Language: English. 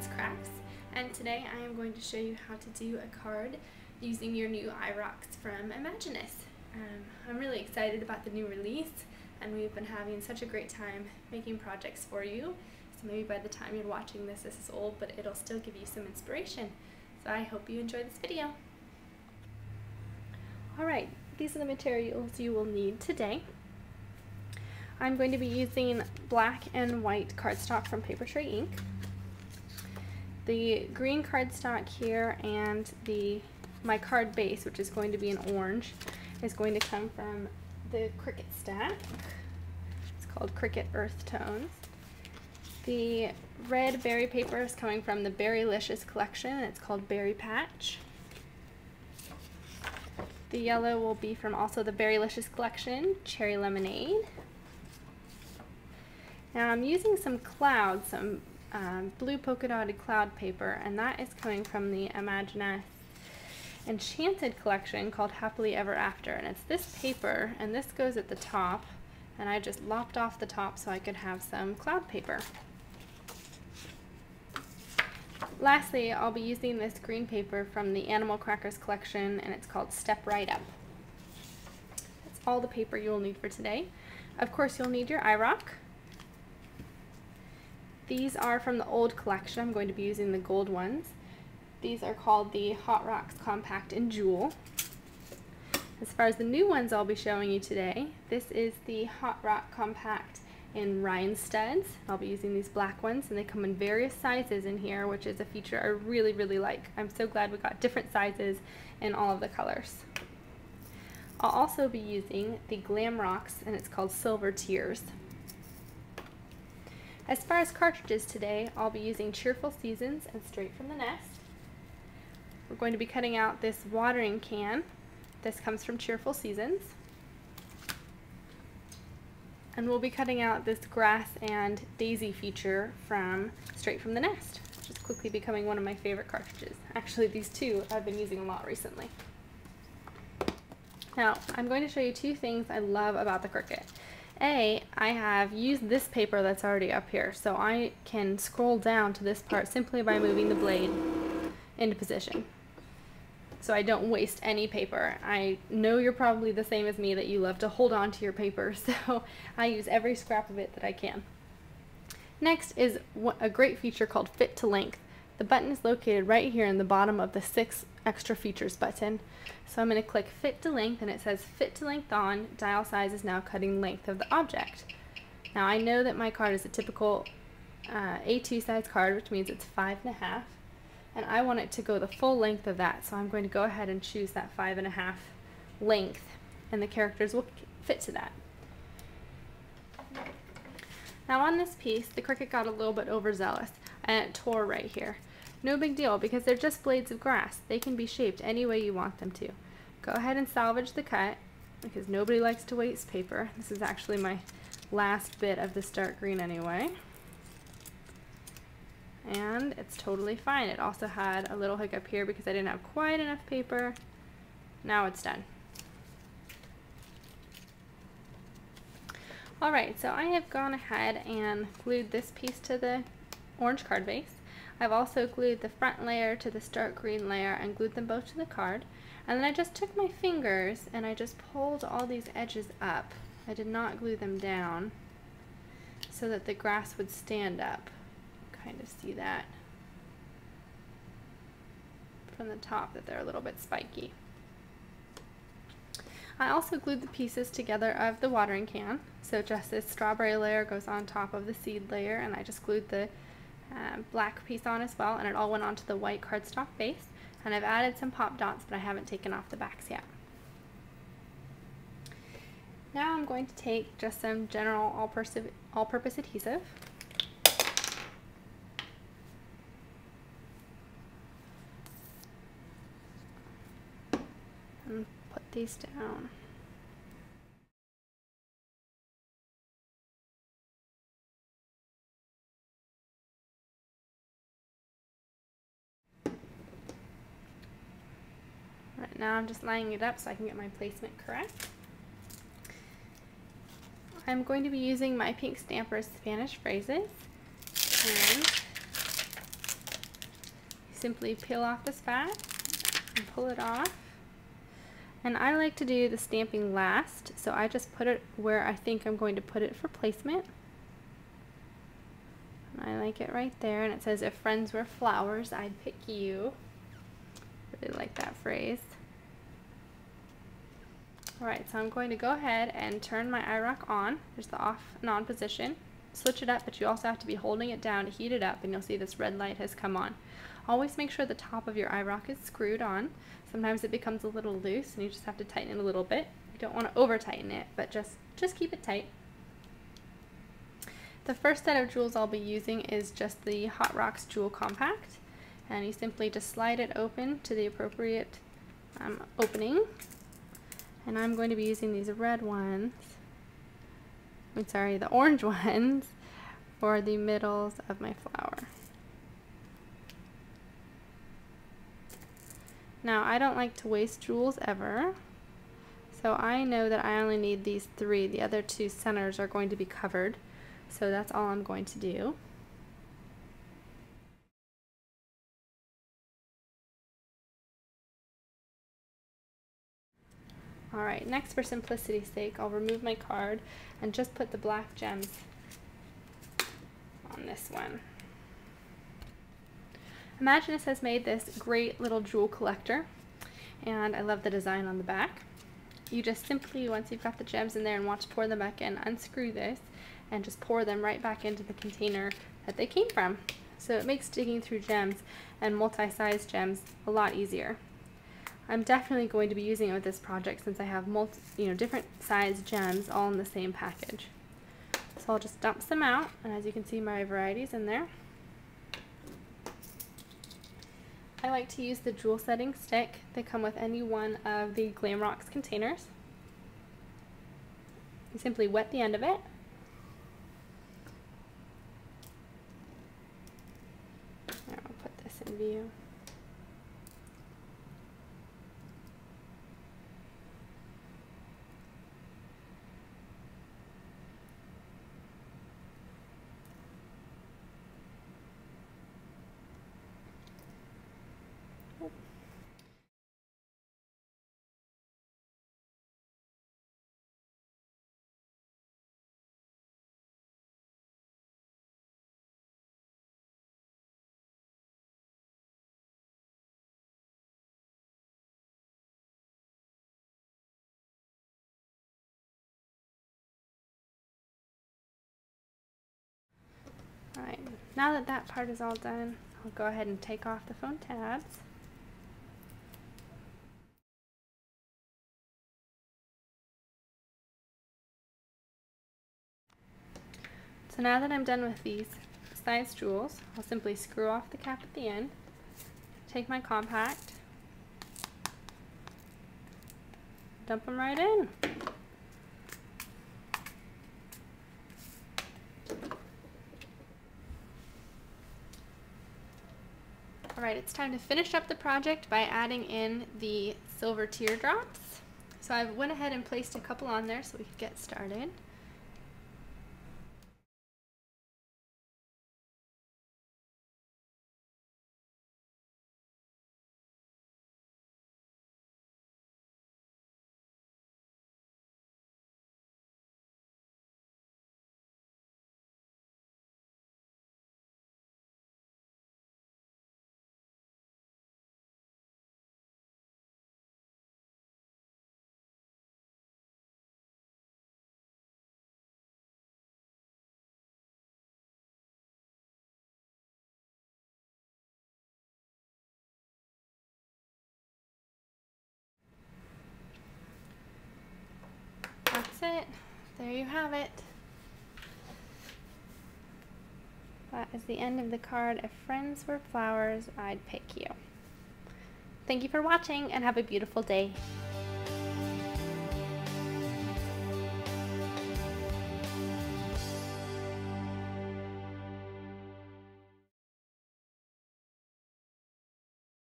Imaginisce crafts, and today I am going to show you how to do a card using your new iRocks from Imaginisce. I'm really excited about the new release, and we've been having such a great time making projects for you. So maybe by the time you're watching this is old, but it'll still give you some inspiration. So I hope you enjoy this video. Alright, these are the materials you will need today. I'm going to be using black and white cardstock from Paper Tray Ink. The green cardstock here and my card base, which is going to be an orange, is going to come from the Cricut stack. It's called Cricut Earth Tones. The red berry paper is coming from the Berrylicious collection, and it's called Berry Patch. The yellow will be from also the Berrylicious collection, Cherry Lemonade. Now I'm using some clouds, some blue polka dotted cloud paper, and that is coming from the Imaginisce Enchanted collection called Happily Ever After. And it's this paper, and this goes at the top, and I just lopped off the top so I could have some cloud paper. Lastly, I'll be using this green paper from the Animal Crackers collection, and it's called Step Right Up. That's all the paper you will need for today. Of course, you'll need your iRock. These are from the old collection. I'm going to be using the gold ones. These are called the Hot Rocks Compact in Jewel. As far as the new ones I'll be showing you today, this is the Hot Rock Compact in Rhinestuds. I'll be using these black ones, and they come in various sizes in here, which is a feature I really, really like. I'm so glad we got different sizes in all of the colors. I'll also be using the Glam Rocks, and it's called Silver Tears. As far as cartridges today, I'll be using Cheerful Seasons and Straight from the Nest. We're going to be cutting out this watering can. This comes from Cheerful Seasons. And we'll be cutting out this grass and daisy feature from Straight from the Nest, which is quickly becoming one of my favorite cartridges. Actually, these two I've been using a lot recently. Now, I'm going to show you two things I love about the Cricut. I have used this paper that's already up here, so I can scroll down to this part simply by moving the blade into position. So I don't waste any paper. I know you're probably the same as me, that you love to hold on to your paper, so I use every scrap of it that I can. Next is a great feature called Fit to Length. The button is located right here in the bottom of the 6 extra features button. So I'm going to click Fit to Length, and it says Fit to Length on, dial size is now cutting length of the object. Now I know that my card is a typical A2 size card, which means it's 5.5, and I want it to go the full length of that, so I'm going to go ahead and choose that 5.5 length, and the characters will fit to that. Now on this piece, the Cricut got a little bit overzealous, and it tore right here. No big deal, because they're just blades of grass. They can be shaped any way you want them to. Go ahead and salvage the cut, because nobody likes to waste paper. This is actually my last bit of this dark green anyway. And it's totally fine. It also had a little hiccup here because I didn't have quite enough paper. Now it's done. Alright, so I have gone ahead and glued this piece to the orange card base. I've also glued the front layer to this dark green layer and glued them both to the card. And then I just took my fingers and I just pulled all these edges up. I did not glue them down so that the grass would stand up. Kind of see that from the top, that they're a little bit spiky. I also glued the pieces together of the watering can. So just this strawberry layer goes on top of the seed layer, and I just glued the black piece on as well, and it all went onto the white cardstock base. And I've added some pop dots, but I haven't taken off the backs yet. Now I'm going to take just some general all-purpose adhesive. And put these down. Right now I'm just lining it up so I can get my placement correct. I'm going to be using my pink Stampers Spanish phrases, and simply peel off this fat and pull it off. And I like to do the stamping last, so I just put it where I think I'm going to put it for placement. And I like it right there, and it says, if friends were flowers, I'd pick you. Really like that phrase. Alright, so I'm going to go ahead and turn my iRock on. There's the off and on position. Switch it up, but you also have to be holding it down to heat it up, and you'll see this red light has come on. Always make sure the top of your iRock is screwed on. Sometimes it becomes a little loose and you just have to tighten it a little bit. You don't want to over tighten it, but just keep it tight. The first set of jewels I'll be using is just the Hot Rocks Jewel Compact, and you simply just slide it open to the appropriate opening. And I'm going to be using these red ones, the orange ones for the middles of my flower. Now, I don't like to waste jewels ever, so I know that I only need these 3. The other 2 centers are going to be covered, so that's all I'm going to do. Alright, next, for simplicity's sake, I'll remove my card and just put the black gems on this one. Imaginisce has made this great little jewel collector, and I love the design on the back. You just simply, once you've got the gems in there and want to pour them back in, unscrew this and just pour them right back into the container that they came from. So it makes digging through gems and multi-size gems a lot easier. I'm definitely going to be using it with this project since I have different size gems all in the same package. So I'll just dump some out, and as you can see, my variety's in there. I like to use the jewel setting stick. They come with any one of the Glam Rocks containers. You simply wet the end of it. Now I'll put this in view. Alright, now that that part is all done, I'll go ahead and take off the foam tabs. So now that I'm done with these size jewels, I'll simply screw off the cap at the end, take my compact, dump them right in. Alright, it's time to finish up the project by adding in the silver teardrops. So I went ahead and placed a couple on there so we could get started. That's it. There you have it. That is the end of the card. If friends were flowers, I'd pick you. Thank you for watching and have a beautiful day.